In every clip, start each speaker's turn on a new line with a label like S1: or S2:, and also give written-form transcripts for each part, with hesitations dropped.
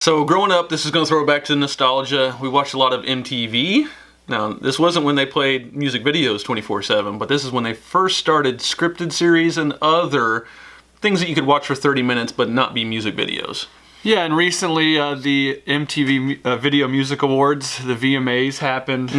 S1: So growing up, this is going to throw it back to nostalgia. We watched a lot of MTV. Now, this wasn't when they played music videos 24/7, but this is when they first started scripted series and other things that you could watch for 30 minutes but not be music videos.
S2: Yeah, and recently the MTV Video Music Awards, the VMAs happened.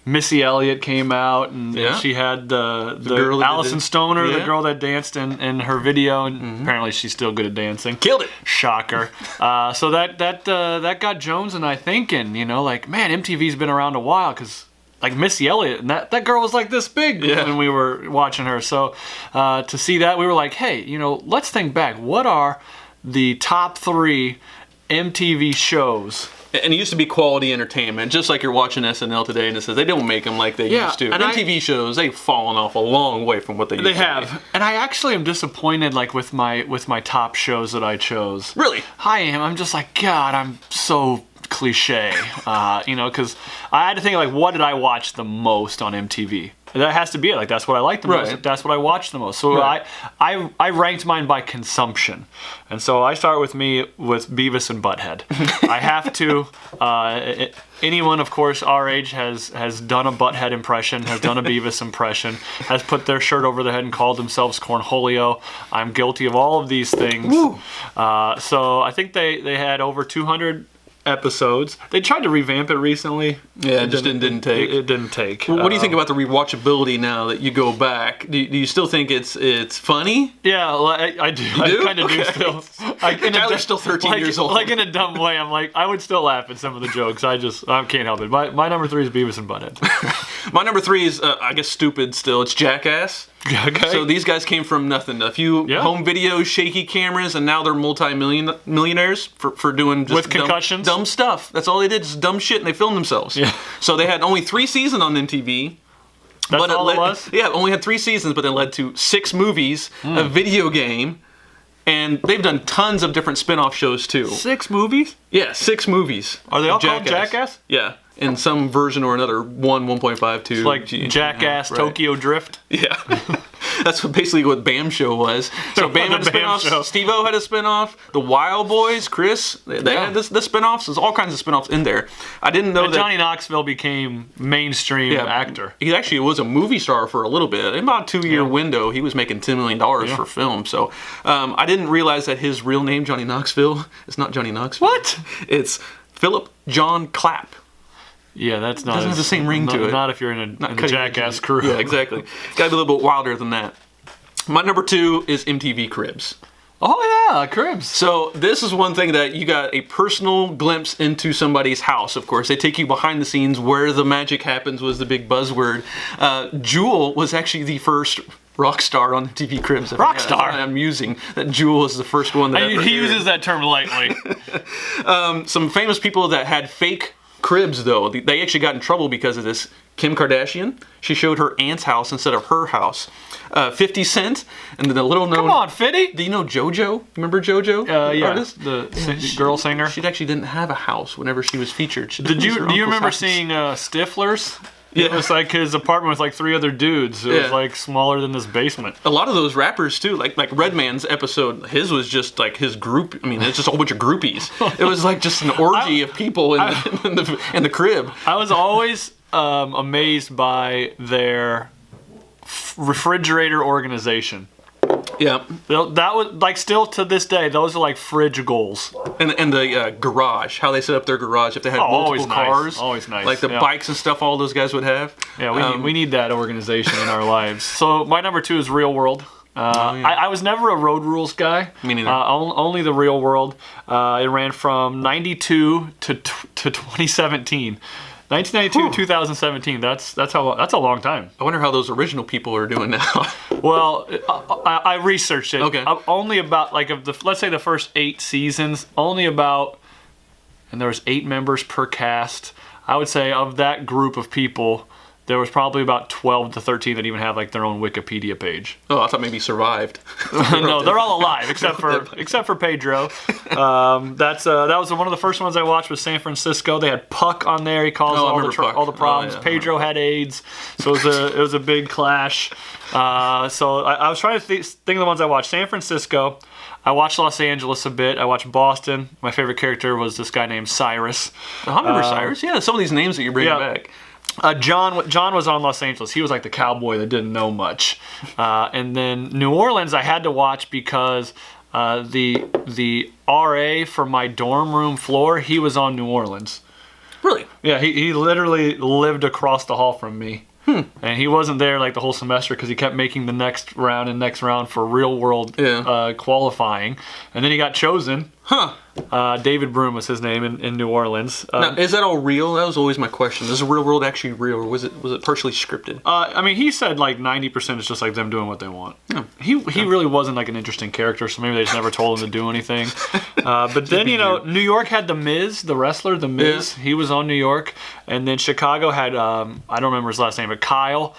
S2: Missy Elliott came out, and she had the
S1: girl
S2: Allison Stoner, the girl that danced in her video, and apparently she's still good at dancing.
S1: Killed it.
S2: Shocker. So that got Jones and I thinking, like, man, MTV's been around a while, because like Missy Elliott, and that girl was like this big when we were watching her. So to see that, we were like, hey, let's think back. What are the top 3 MTV shows?
S1: And it used to be quality entertainment, just like you're watching SNL today, and it says they don't make them like they used to. And MTV shows, they've fallen off a long way from what they used to be.
S2: They have. And I actually am disappointed, like, with my top shows that I chose.
S1: Really?
S2: I am. I'm just like, God, I'm so cliche. Because I had to think, like, what did I watch the most on MTV? That has to be it. Like, that's what I like the most. That's what I watch the most. So I ranked mine by consumption. And so I start with Beavis and Butthead. I have to. Anyone, of course, our age has done a Butthead impression, has done a Beavis impression, has put their shirt over their head and called themselves Cornholio. I'm guilty of all of these things. So I think they had over 200 episodes. They tried to revamp it recently.
S1: Yeah, it just didn't take.
S2: It didn't take.
S1: Well, what do you think about the rewatchability now that you go back? Do you still think it's funny?
S2: Yeah, I do. I kind of do still.
S1: Tyler's still 13 years old.
S2: Like, in a dumb way, I'm like, I would still laugh at some of the jokes. I can't help it. My number 3 is Beavis and Butthead.
S1: My number 3 is, I guess, stupid still. It's Jackass.
S2: Okay.
S1: So these guys came from nothing. A few home videos, shaky cameras, and now they're multi-millionaires for doing just
S2: with concussions.
S1: Dumb stuff. That's all they did, just dumb shit, and they filmed themselves.
S2: Yeah.
S1: So they had only 3 seasons on MTV.
S2: That's all it was?
S1: Yeah, only had 3 seasons, but it led to 6 movies, a video game, and they've done tons of different spin-off shows too.
S2: 6 movies?
S1: Yeah, 6 movies.
S2: Are they all called Jackass?
S1: Yeah. In some version or another, 1.5, 2.
S2: It's like Jackass, Tokyo Drift.
S1: Yeah. That's basically what BAM Show was. So BAM had a spinoff. Steve-O had a spinoff. The Wild Boys, Chris, they had the spinoffs. There's all kinds of spinoffs in there. I didn't know that
S2: Johnny Knoxville became mainstream actor.
S1: He actually was a movie star for a little bit. In about a 2-year window, he was making $10 million for film. So I didn't realize that his real name, Johnny Knoxville, is not Johnny Knoxville.
S2: What?
S1: It's Philip John Clapp.
S2: Yeah, that's not.
S1: Doesn't have the same ring to it.
S2: Not if you're in a Jackass crew.
S1: Yeah, exactly. Got to be a little bit wilder than that. My number 2 is MTV Cribs.
S2: Oh yeah, Cribs.
S1: So this is one thing that you got a personal glimpse into somebody's house. Of course, they take you behind the scenes where the magic happens was the big buzzword. Jewel was actually the first rock star on MTV Cribs.
S2: Rock star?
S1: I'm using that Jewel is the first one that
S2: he uses that term lightly.
S1: Some famous people that had fake cribs, though, they actually got in trouble because of this. Kim Kardashian, she showed her aunt's house instead of her house. 50 Cent, and the little known...
S2: Come on, 50!
S1: Do you know JoJo? Remember JoJo?
S2: Yeah,
S1: artist?
S2: The girl singer.
S1: She actually didn't have a house whenever she was featured.
S2: Do you remember seeing Stifler's?
S1: Yeah.
S2: It was like his apartment with like 3 other dudes. It was like smaller than this basement.
S1: A lot of those rappers too, like Redman's episode, his was just like his group. I mean, it's just a whole bunch of groupies. It was like just an orgy of people in the crib.
S2: I was always amazed by their refrigerator organization.
S1: Yeah,
S2: that was like still to this day. Those are like fridge goals.
S1: And the garage, how they set up their garage. If they had multiple cars,
S2: always nice.
S1: Like the bikes and stuff, all those guys would have.
S2: Yeah, we need that organization in our lives. So my number 2 is Real World. I was never a Road Rules guy.
S1: Me neither.
S2: Only the Real World. It ran from '92 to 2017. 1992, 2017. That's a long time.
S1: I wonder how those original people are doing now.
S2: Well, I researched it.
S1: Okay.
S2: Only about let's say the first 8 seasons. Only about, and there was 8 members per cast. I would say of that group of people, there was probably about 12 to 13 that even have like their own Wikipedia page.
S1: Oh, I thought maybe survived.
S2: No, they're all alive except for Pedro. That was one of the first ones I watched was San Francisco. They had Puck on there. He caused all the problems. Pedro had AIDS, so it was a big clash. So I was trying to think of the ones I watched. San Francisco. I watched Los Angeles a bit. I watched Boston. My favorite character was this guy named Cyrus.
S1: Oh, I remember Cyrus. Yeah, some of these names that you're bringing back.
S2: John was on Los Angeles. He was like the cowboy that didn't know much. And then New Orleans I had to watch because the RA for my dorm room floor, he was on New Orleans.
S1: Really?
S2: Yeah, he literally lived across the hall from me. And he wasn't there like the whole semester because he kept making the next round for real world qualifying. And then he got chosen. David Broom was his name in New Orleans.
S1: Now, is that all real? That was always my question. Is the real world actually real, or was it partially scripted?
S2: I mean, he said like 90% is just like them doing what they want. He really wasn't like an interesting character, so maybe they just never told him to do anything. But then New York had The Miz, the wrestler, The Miz. Yeah. He was on New York, and then Chicago had I don't remember his last name, but Kyle.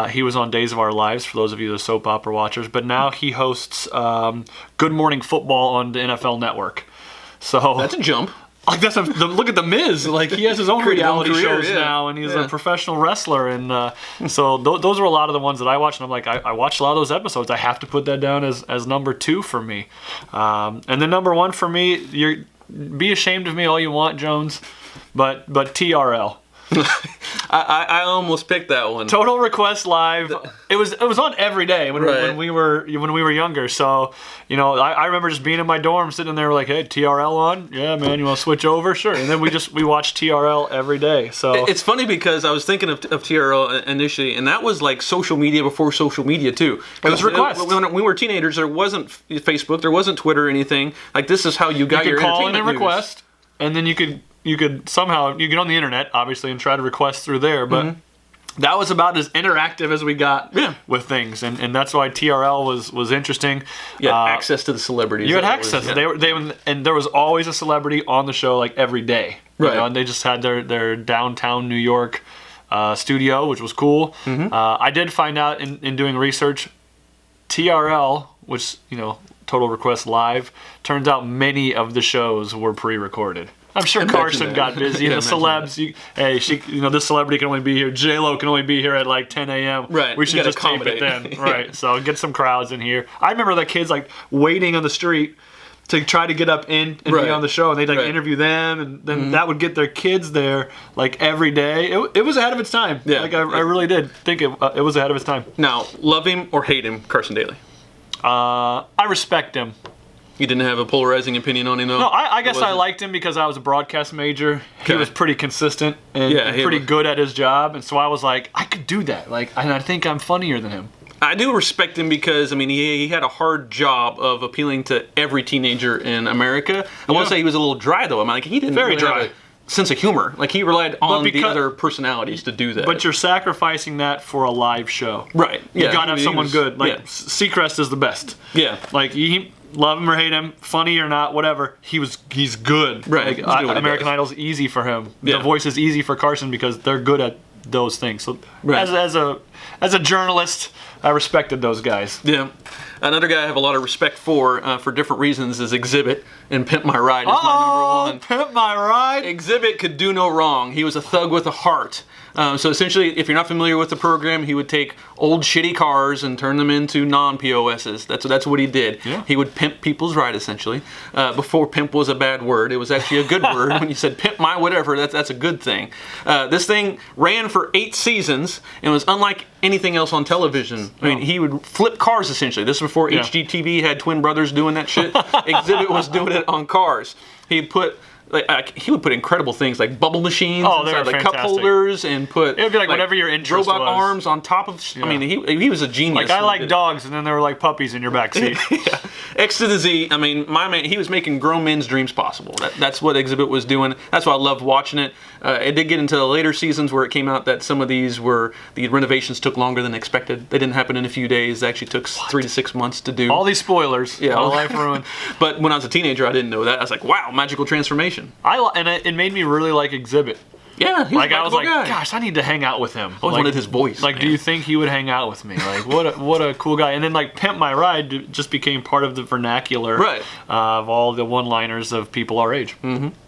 S2: He was on Days of Our Lives, for those of you the soap opera watchers. But now he hosts Good Morning Football on the NFL Network. So
S1: that's a jump.
S2: Like look at The Miz. Like he has his own reality shows now, and he's a professional wrestler. And so those are a lot of the ones that I watched. And I'm like, I watched a lot of those episodes. I have to put that down as number 2 for me. And then number 1 for me, be ashamed of me all you want, Jones, but TRL.
S1: I almost picked that one.
S2: Total Request Live. It was on every day when we were younger. So I remember just being in my dorm, sitting there like, hey, TRL on? Yeah, man, you want to switch over? Sure. And then we watched TRL every day. So
S1: it's funny because I was thinking of TRL initially, and that was like social media before social media too.
S2: It was request.
S1: When we were teenagers, there wasn't Facebook, there wasn't Twitter or anything. Like this is how you got your
S2: call
S1: entertainment
S2: in and request, and then you could somehow, you get on the internet, obviously, and try to request through there, but that was about as interactive as we got with things, and that's why TRL was interesting.
S1: You had access to the celebrities.
S2: You had access. And there was always a celebrity on the show, like, every day.
S1: Right.
S2: And they just had their downtown New York studio, which was cool. I did find out in doing research, TRL, which, Total Request Live, turns out many of the shows were pre-recorded. I'm sure Carson got busy. The celebs, this celebrity can only be here. J-Lo can only be here at like 10 a.m.
S1: Right.
S2: We should just tape it then. Right. So get some crowds in here. I remember the kids like waiting on the street to try to get up in and be on the show, and they'd interview them, and then that would get their kids there like every day. It was ahead of its time. Yeah. Like I really did think it was ahead of its time.
S1: Now, love him or hate him, Carson Daly?
S2: I respect him.
S1: You didn't have a polarizing opinion on him, though?
S2: No, I guess I liked him because I was a broadcast major. He was pretty consistent and pretty good at his job, and so I was like, I could do that. And I think I'm funnier than him.
S1: I do respect him because, he had a hard job of appealing to every teenager in America. I won't say he was a little dry, though. He didn't really have a sense of humor. Like, he relied on the other personalities to do that.
S2: But you're sacrificing that for a live show.
S1: Right.
S2: You gotta have someone good. Seacrest is the best.
S1: Yeah.
S2: Love him or hate him, funny or not, whatever. He's good.
S1: Right.
S2: American Idol's easy for him. The Voice is easy for Carson because they're good at those things. So as a journalist, I respected those guys.
S1: Yeah. Another guy I have a lot of respect for different reasons is Exhibit, and Pimp My Ride is my number 1.
S2: Pimp My Ride.
S1: Exhibit could do no wrong. He was a thug with a heart. So essentially, if you're not familiar with the program, he would take old shitty cars and turn them into non-POSs. That's what he did.
S2: Yeah.
S1: He would pimp people's ride, essentially. Before pimp was a bad word, it was actually a good word. When you said pimp my whatever, that's a good thing. This thing ran for 8 seasons and was unlike anything else on television. He would flip cars, essentially. This was before HGTV had twin brothers doing that shit. Exhibit was doing it on cars. He would put incredible things like bubble machines inside like cup holders, and put
S2: it would be like whatever your interest
S1: robot
S2: was.
S1: Arms on top of. He was a genius.
S2: Like I like dogs, and then there were like puppies in your backseat.
S1: X to the Z. My man, he was making grown men's dreams possible. That's what Exhibit was doing. That's why I loved watching it. It did get into the later seasons where it came out that some of the renovations took longer than expected. They didn't happen in a few days. They actually took 3 to 6 months to do.
S2: All these spoilers.
S1: Yeah,
S2: all life ruined.
S1: But when I was a teenager, I didn't know that. I was like, wow, magical transformation.
S2: It made me really like Exhibit.
S1: Yeah, he's
S2: like
S1: a
S2: I was
S1: likable
S2: like,
S1: guy.
S2: gosh, I need to hang out with him.
S1: I always wanted his voice.
S2: Like,
S1: man.
S2: do you think he would hang out with me? Like, what a cool guy. And then like Pimp My Ride just became part of the vernacular
S1: Right.
S2: of all the one-liners of people our age.
S1: Mm-hmm.